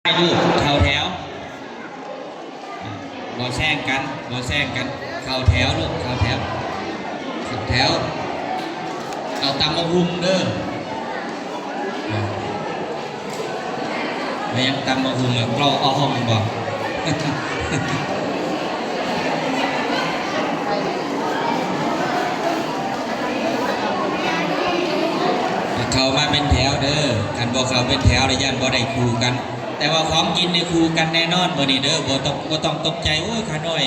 ให้ลูกเข้าแถวบ่แซงกันบ่แซงกันเข้าแถวลูกเข้าแถวเข้าแถวเอาตามมาหุ่มเด้อไม่ยังตามมาหุ่มกรอเอาห้องบ่เขามาเป็นแถวเด้อกันบ่เขาเป็นแถวในย่านบ่ได้คู่กันแต่ว่าของกินในคู่กันแน่นอนบ่นี่เด้อบ่ต้องตกใจโอ้ยขาน้อย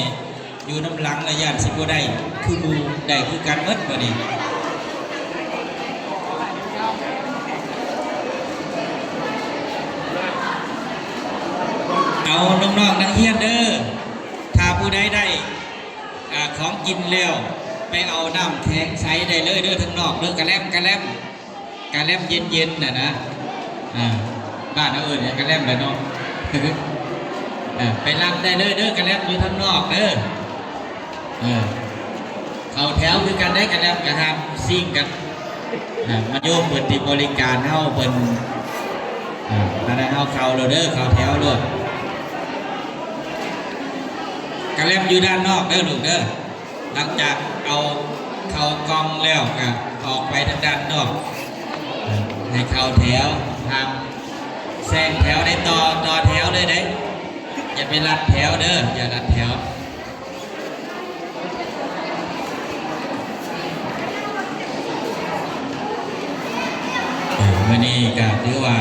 อยู่น้ำหลังระยะสิบ่ได้คือมูได้คือกันหมดบ่นี่เอาน้องๆนักเรียนเด้อถ้าผู้ใดได้ของกินแล้วไปเอาน้ำแข็งใสได้เลยเด้อทั้งนอกเด้อกระแลมเย็นๆนะบ้านเอาเนี่ยกระแลมเลยเนาะไปรับได้เด้อกระแลมอยู่ทั้งนอกเด้อเข้าแถวคือกันได้กระแลมกระทำซิ่งกันมาโยมเปิดติบริการเฮาเปิดอะไรเฮาเข้าเลยเด้อเข้าแถวเลยกระแลมอยู่ด้านนอกเด้อลูกเด้อหลังจากเอาเข้ากองแล้วก็ออกไปทางด้านนอกให้เข้าแถวทำแซงแถวได้ต่อแถวเลยเด้อย่าไปรัดแถวเด้ออย่ารัดแถววันนี้ก็ถือว่า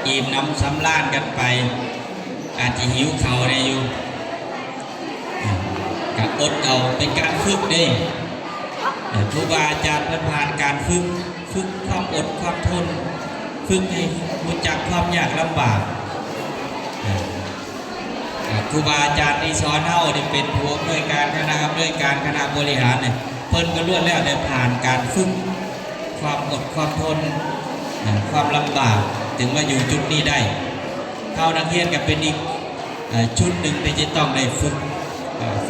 อิ่มน้ำสำราญกันไปอาจจะหิวเข่าได้อยู่กับอดเอาเป็นการฝึกได้ครูบาอาจารย์ผ่านการฝึกความอดความทนฝึกให้รู้จักความยากลำบากครูบาอาจารย์ที่สอนเฮาได้เป็นผู้อำนวยการคณะบริหารเนี่ยเพิ่นก็ล้วนแล้วได้ผ่านการฝึกความอดความทนความลำบากถึงมาอยู่จุดนี้ได้เฮานักเรียนก็เป็นอีกชุดหนึ่งที่จะต้องได้ฝึ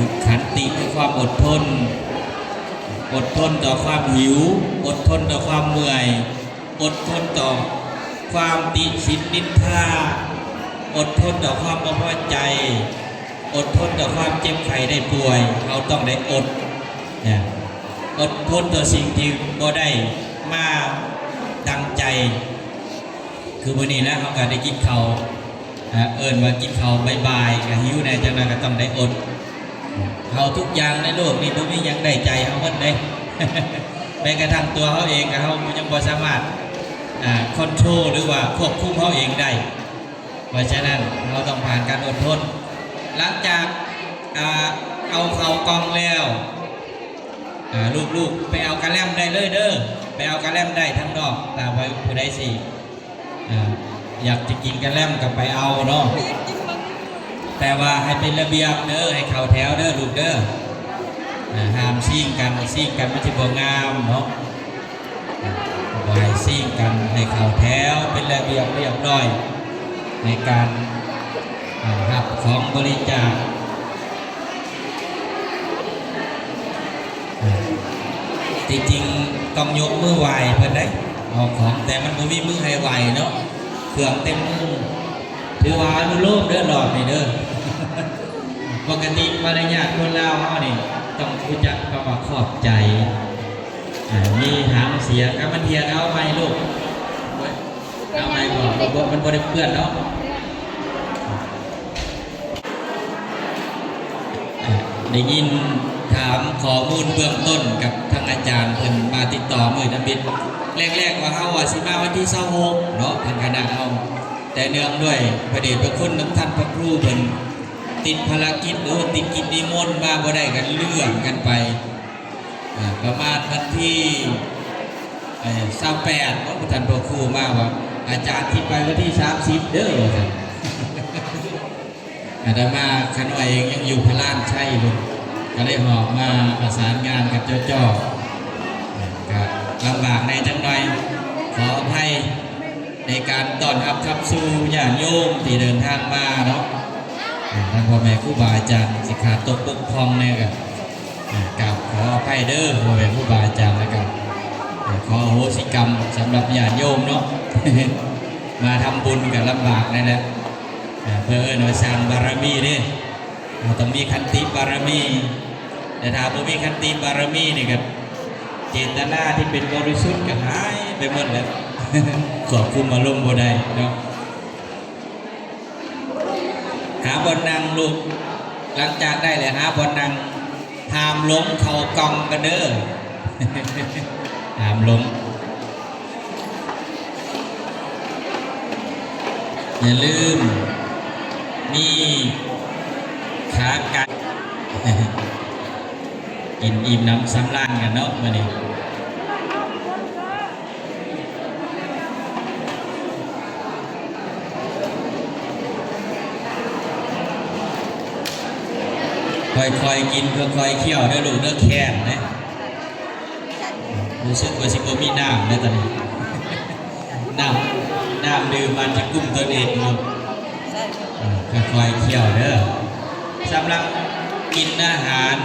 กขันติคือความอดทนต่อความหิวอดทนต่อความเมื่อยอดทนต่อความติฉินนินทาอดทนต่อความไม่พอใจอดทนต่อความเจ็บไข้ได้ป่วยเราต้องได้อดทนต่อสิ่งที่บ่ได้มาดังใจคือวันนี้แล้วเขาก็ได้กินข้าวว่ากินข้าวบ่ายๆกับหิวในจังนั้นก็ต้องได้อดเขาทุกอย่างในโลกนี้บ่มีอย่างใดใจเขาหมดเลยแม้กระทั่งตัวเขาเองเขายังบ่สามารถคอนโทรลหรือว่าควบคุมเขาเองได้เพราะฉะนั้นเราต้องผ่านการอดทนหลังจากเอาเข้ากองแล้วลูกไปเอากระแลมได้เลยเด้อไปเอากระแลมได้ทั้งนอกแต่ไปผู้ใดสิอยากจะกินกระแลมก็ไปเอาเนาะแต่ว่าให้เป็นระเบียบเด้อให้เข้าแถวเด้อลูกเด้อห้ามซิ่งกันไม่ใช่บ่งามเนาะบ่ให้ซิ่งกันให้เข้าแถวเป็นระเบียบเรียบร้อยในการรับของบริจาคจริงๆต้องยกมือไหวเพื่อนได้เอาของแต่มันไม่มีมือให้ไหวเนาะเครื่องเต็มมือถือว่าอนุโลมเด้อหลอดนี่เด้อปกติมารยาทคนลาวเขานี่ต้องรู้จักคำว่าขอบใจมีหางเสียกับมันเทียนเอาไหมลูกเอาไหมบอกมันบริเพื่อนเนาะได้ยินถามข้อมูลเบื้องต้นกับทางอาจารย์เพิ่นมาติดต่อมือน้ำบิดแรกๆว่าเขาว่าสิมาวันที่26เนาะทางคณะเอาแต่เนื่องด้วยพระเดชพระคุณน้ำท่านพระครูเพิ่นติดภารกิจหรือติดกิจนิมนต์มาบ่ได้กันเลื่อนกันไปประมาณวันที่28เนาะท่านพระครูมาว่าอาจารย์ที่ไปวันที่30เด้ออาตมาขน้อยเองยังอยู่พระลานชัยลูกก็เลยหอบมาประสานงานกับเจ้าก็ลำบากในจังหน่อยขออภัยในการต้อนรับขับสู่ญาติโยมที่เดินทางมาเนาะทางพ่อแม่ครูบาอาจารย์สิขาดตกบกพร่องเนี่ยกับขออภัยเด้อพ่อแม่ครูบาอาจารย์แล้วกันขออโหสิกรรมสำหรับญาติโยมเนาะ มาทำบุญกับลำบากนั่นแหละเพื่อหน่วยสร้างบารมีนี่เราต้องมีขันติบารมีแต่ถ้าบ่มีขันติบารมีนี่ครับเจตนาที่เป็นบริสุทธิ์ก็หายไปหมดแล้วควบคุมอารมณ์บ่ได้เนาะหาบนนั่งลูกหลังจากได้เลยหาบนนั่งห้ามหลงเข้ากองกันเด้อ ห้ามหลงอย่าลืมมีขาไก่ กินอิ่มน้ำสำราญกันเนาะมื้อนี้ค่อยๆกินค่อยๆเคี่ยวเด้อลูกเด้อแค้นนะรู้สึกว่าสิบ่มีน้ำนะตอนนี้น้ำดื่มมันจะกุ้มตัวเองลูกค่อยๆเคี่ยวเด้อสำหรับกินอาหาร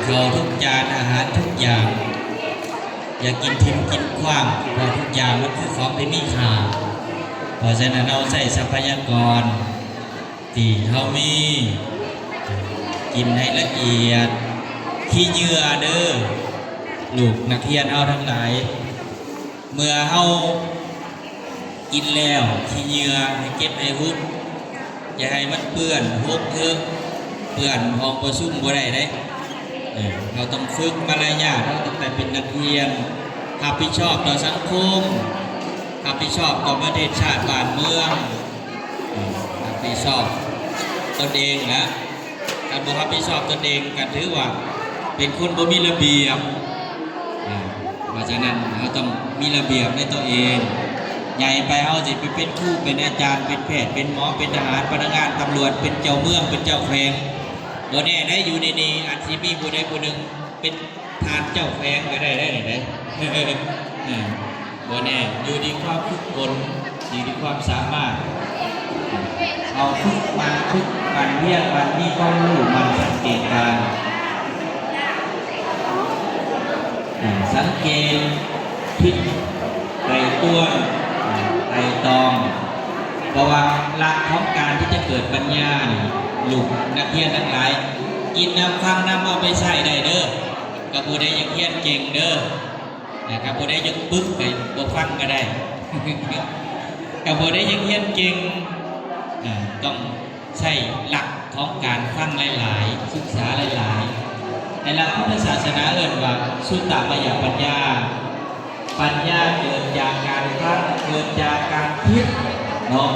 ข้าวทุกจานอาหารทุกอย่างอย่ากินทิ้งกินขว้างเพราะทุกอย่างมันคือของที่มีค่าเพราะฉะนั้นเราใช้ทรัพยากรที่เรามีกินให้ละเอียดขี้เหยื่อเด้อลูกนักเรียนเอาทั้งหลายเมื่อเอากินแล้วขี้เหยื่อให้เก็บให้หุบอย่าให้มันเปื้อนหุบเถอะเปื้อนห้องประชุมบ่ได้เด้เราต้องฝึกมารยาทเราตั้งแต่เป็นนักเรียนรับผิดชอบต่อสังคมรับผิดชอบต่อประเทศชาติบ้านเมืองรับผิดชอบตนเองนะการบ่รับผิดชอบตนเองก็ถือว่าเป็นคนบ่มีระเบียบเพราะฉะนั้นเราต้องมีระเบียบในตัวเองใหญ่ไปเอาสิไปเป็นครูเป็นอาจารย์เป็นแพทย์เป็นหมอเป็นทหารพนักงานตำรวจเป็นเจ้าเมืองเป็นเจ้าแขวงบ่แน่ได้อยู่ในนี้อาจสิมีผู้ใดผู้หนึ่งเป็นทานเจ้าแขวงก็ได้ได้บ่แน่อยู่ที่ความฝึกฝนอยู่ที่ความสามารถเอาฝึกมันเรียกมันมีความรู้มันสังเกตการสังเกตคิดไตร่ตรองไตร่ตรองเพราะว่าหลักของการที่จะเกิดปัญญาลูกนักเรียนทั้งหลายกินน้ำฟังน้ำเอาไปใช้ได้เด้อกับผู้ใดยังเรียนเก่งเด้อกับผู้ใดยังปึ๊กไปบ่ฟังก็ได้กับผู้ใดยังเรียนเก่งต้องใช้หลักของการฟังหลายๆศึกษาหลายๆในหลักพุทธศาสนาเอ่ยว่าสุตตมยปัญญาปัญญาเกิดจากการฟังเกิดจากการคิดเนาะ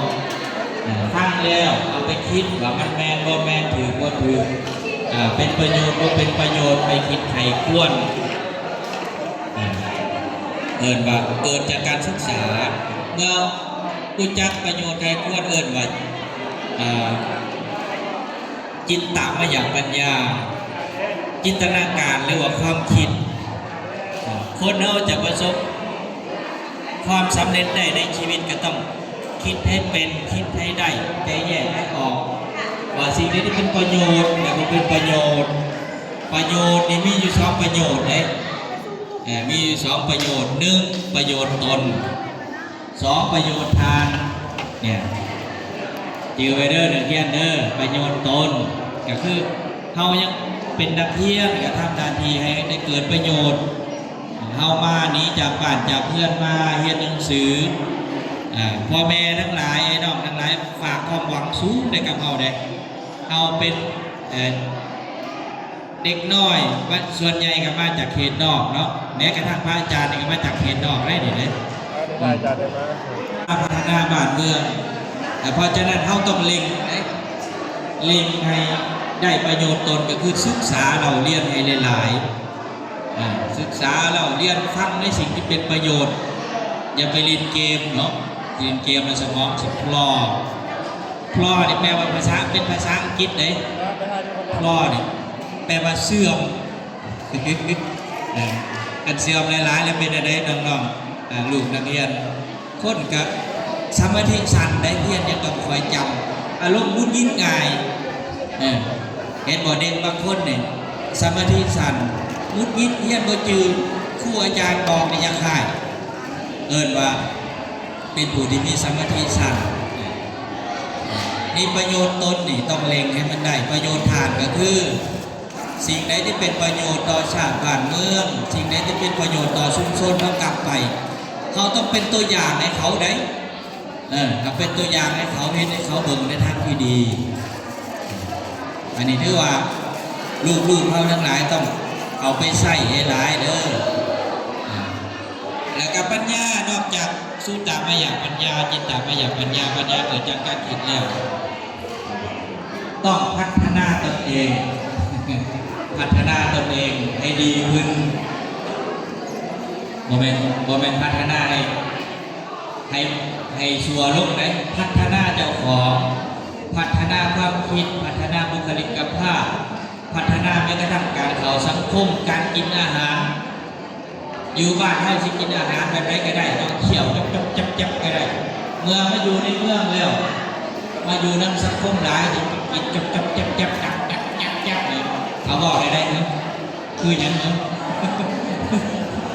ฟังแล้วเอาไปคิดว่ามันแมนบ่แมนถือบ่ถือเป็นประโยชน์บ่เป็นประโยชน์ไปคิดไขควรเอ่ยว่าเกิดจากการศึกษาเมื่อรู้จักประโยชน์ไขควรเอ่ยว่าจิตตามยปัญญาจินตนาการหรือว่าความคิดคนเราจะประสบความสำเร็จได้ในชีวิตก็ต้องคิดให้เป็นคิดให้ได้ใจแยกให้ออกว่าสิ่งนี้เป็นประโยชน์แต่มันเป็นประโยชน์นี่มีอยู่2ประโยชน์เลยมีอยู่2ประโยชน์1ประโยชน์ตน2ประโยชน์ทานเนี่ยจือไว้เด้อนักเรียนเด้อประโยชน์ตนก็คือเฮายังเป็นนักเรียนก็ทำหน้าที่ให้ได้เกิดประโยชน์เฮามานี้จากบ้านจากเพื่อนมาเรียนหนังสือพ่อแม่ทั้งหลายไอ้น้องทั้งหลายฝากความหวังสูงในกับเฮาได้เฮาเป็นเด็กน้อยส่วนใหญ่ก็มาจากเขตนอกเนาะแม้กระทั่งพระอาจารย์ก็มาจากเขตนอกได้นี่เลยพัฒนาบ้านเมืองเพราะฉะนั้นเฮาต้องเล็งให้ได้ประโยชน์ตนก็คือศึกษาเราเรียนให้หลายๆศึกษาเราเรียนฟังในสิ่งที่เป็นประโยชน์อย่าไปเล่นเกมเนาะเล่นเกมในสมองสิพลอนี่แปลว่าเป็นภาษาอังกฤษเลยพลอนี่แปลว่าเสื่อมอันเสื่อมหลายๆแล้วเป็นอะไรน้องๆลูกนักเรียนคนกับสมาธิสั้นได้เรียนยังต้องคอยจำอารมณ์มุ่นยิ่งง่ายเห็นบ่เด็กบางคนเนี่ยสมาธิสั้นมุดยิดเรียนบ่จืดครูอาจารย์บอกในยังไงเอิ้นว่า เป็นผู้ที่มีสมาธิสั้นนี่ประโยชน์ตนนี่ต้องเล็งให้มันได้ประโยชน์ทานก็คือสิ่งใดที่เป็นประโยชน์ต่อชาติบ้านเมืองสิ่งใดที่เป็นประโยชน์ต่อชุมชนเรากลับไปเขาต้องเป็นตัวอย่างให้เขาได้ถ้าเป็นตัวอย่างให้เขาเห็นให้เขาเบิ่งในทางที่ดีอันนี้ถือว่าลูกๆเขาทั้งหลายต้องเอาไปใส่ให้หลายเด้อแล้วก็ปัญญานอกจากสุตตามยปัญญาจิตตามยปัญญาปัญญาเกิดจากการคิดแล้วต้องพัฒนาตนเองพัฒนาตนเองให้ดีขึ้นโมเมนต์พัฒนาให้ชัวร์ลงได้พัฒนาเจ้าของพัฒนาความคิดพัฒนาบุคลิกภาพพัฒนาแม้กระทั่งการเข้าสังคมการกินอาหารอยู่บ้านให้สิกินอาหารแบบไหนก็ได้ต้องเขี่ยวจับก็ได้เมื่อมาอยู่ในเมืองแล้วมาอยู่ในสังคมหลายที่กินจับเลยเขาบอกได้เนอะคืออย่างนั้น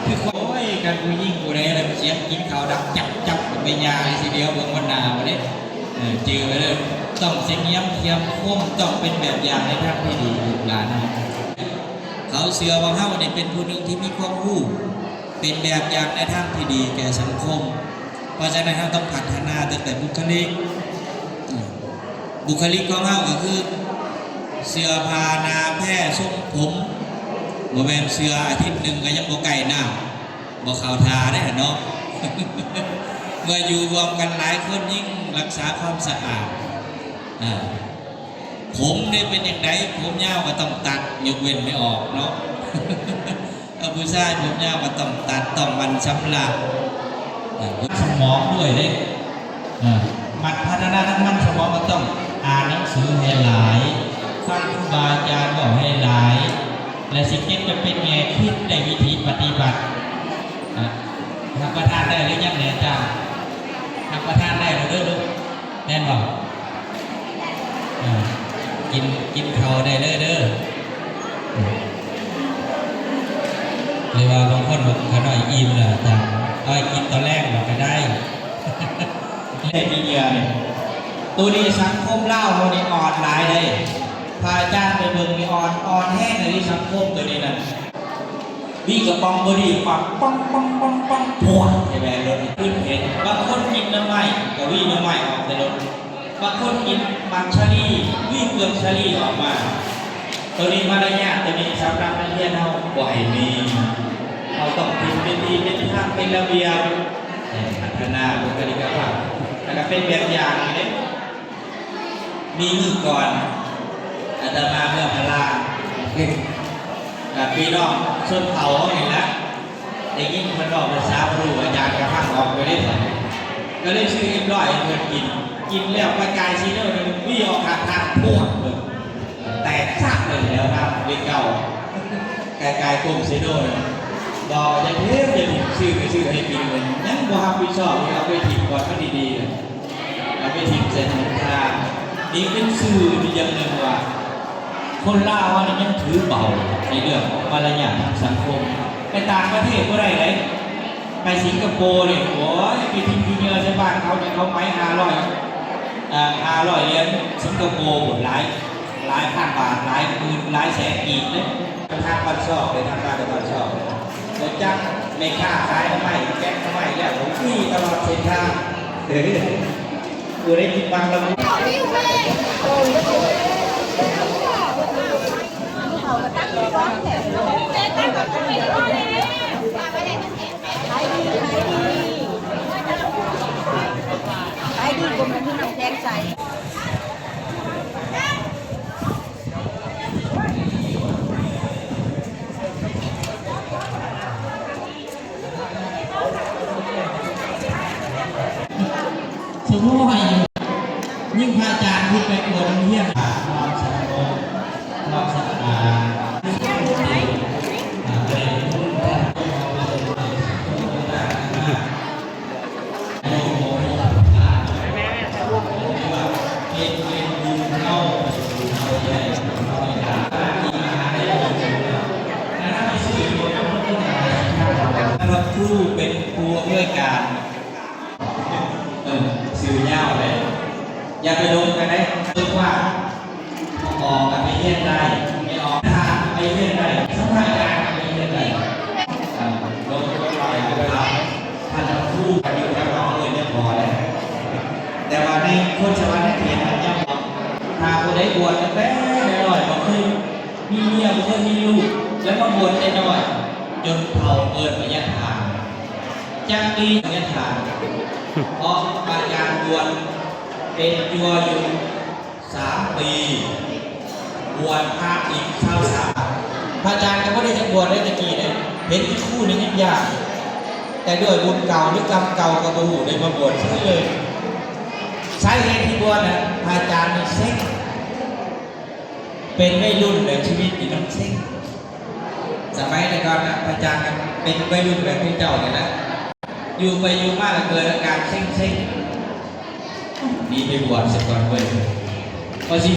คือโอ้ยการผู้ยิ่งผู้ใดอะไรเสียงกินข้าวดับจับเป็นยาอะไรทีเดียวเบิ่งวันนาวันนี้จือไปเลยต้องเสียงย้ำเทียมคมต้องเป็นแบบอย่างในทางที่ดีลูกหลานเขาเสือว่าเฮาเนี่ยเป็นผู้หนึ่งที่มีความรู้เป็นแบบอย่างในทางที่ดีแก่สังคมเพราะฉะนั้นเราต้องพัฒนาตั้งแต่บุคลิกของเฮาก็คือเสื้อผ้าหน้าแพร่ทรงผมบ่แม่นเสื้ออาทิตย์หนึ่งก็ยังบ่ไก่หน้าบ่เข้าทาได้เนาะ เมื่ออยู่รวมกันหลายคนยิ่งรักษาความสะอาดผมเนี่ยเป็นอย่างไรผมยาวก็ต้องตัดยกเว้นไม่ออกเนาะ ผู้ชายผมยาวก็ต้องตัดต้องมันชำระสมองด้วยเด้มันพัฒนาทั้งมันสมองก็ต้องอ่านหนังสือให้หลายฟังครูบาอาจารย์บอกให้หลายและสิ่งนี้จะเป็นแง่คิดในวิธีปฏิบัติทำประทานได้หรือยังเนี่ยจ้าทำประทานได้หรือเด้อแน่นบอกกินเขาได้เด้อเลยว่าบางคนบอกขน่อยอิ่มเลยจ้าเอากินตอนแรกเราก็ได้เล่นมีเดียเนี่ยตัวนี้สังคมเล่าเราเนี่ยอ่อนหลายเลยพาอาจารย์ไปเบิ่งมีอ่อนแห้งในที่สังคมตัวนี้นะวิ่งกับปองบดีปังป้องพวดใช่ไหมรถขึ้นเห็นบางคนกินน้ำไม้ก็วิ่งน้ำไม้ออกในรถบางคนกินมังชาลีวิ่งเปลือกชาลีออกมาตัวนี้มารยาทตัวนี้สำหรับนักเรียนเราบ่อยมีเราต้องกินเป็นดีเป็นทางเป็นระเบียบพัฒนาบุคลิกภาพแล้วก็เป็นแบบอย่างนี้มีมือก่อนอาตมาเมื่อพลาพี่น้องชนเขาเห็นแล้วได้ยินคนบอกภาษาบรูอาจารย์กระพังออกไปได้ไหมก็เลยชื่อเอ็มร้อยเพื่อนกินแล้วประกายซีโน่เนี่ยวิ่งออกทางพวกเลยแตกซักเลยแล้วครับเด็กเก่ากายกลมซีโน่เนี่ยบอกจะเทพจะถิ่มชื่อให้ปีเลยนั่งบ่ฮับวิชอบเอาไปถิ่มก่อนก็ดีๆเอาไปถิ่มเสร็จทางนี่เป็นชื่อที่ยังหนึ่งว่าคนลาวนี่ยังถือเบาในเรื่องของมารยาททางสังคมไปต่างประเทศก็ได้เลยไปสิงคโปร์เนี่ยโอ้ยไปทิ้งเงินในบ้านเขาเนี่ยเขาไม้500เหรียญสิงคโปร์หลายพันบาทหลายหมื่นหลายแสนกีบเลยทางบ้านชอบไปทางบ้านชอบโดยจ้างไม่ค่าขายทำไมแก๊สทำไมเนี่ยผมขี่ตลอดเส้นทางกูได้กินบางละมุนขายดีขายดีคนมันที่น้ำแข็งใสสมมติว่ายิ่งพระอาจารย์ที่ไปโกนเยี่ยมความสงบความสะอาดครูเป็นครูด้วยการ อย่าไปลงกันได้ตึกว่าออกกันไม่เยี่ยนได้ไม่ออกถ้าไม่เยี่ยนได้สัมภาระการไม่เยี่ยนได้ลงก็ลอยไปแล้วท่านผู้กันอยู่กับน้องเลยเนี่ยพอแล้วแต่ว่าในคนชาวบ้านเขียนยังถ้าคนได้บวชแต่หน่อยบอกเคยมีเมียบอกเคยมีลูกแล้วมาบวชได้หน่อยจนเผาเกินระยะทางจังดีระยะทางเพราะอาจารย์บวชเป็นยัวอยู่3 ปีบวชพระอีกเท่าสามพระอาจารย์ก็ไม่ได้จะบวชได้ตะกี้เลยเห็นคู่นี้ยากแต่ด้วยบุญเก่าหรือกรรมเก่ากับบูได้มาบวชใช่เลยสาเหตุที่บวชนะพระอาจารย์นี่เซ็งเป็นวัยรุ่นในชีวิตนี่มันเซ็งสมัยแต่ก่อนนะพระอาจารย์เป็นวัยรุ่นแบบพี่เจ้าเลยนะอยู่ไปอยู่มากเกิดอาการเซ็งนี่ไปบวชเสร็จก่อนเว้ยพอสิ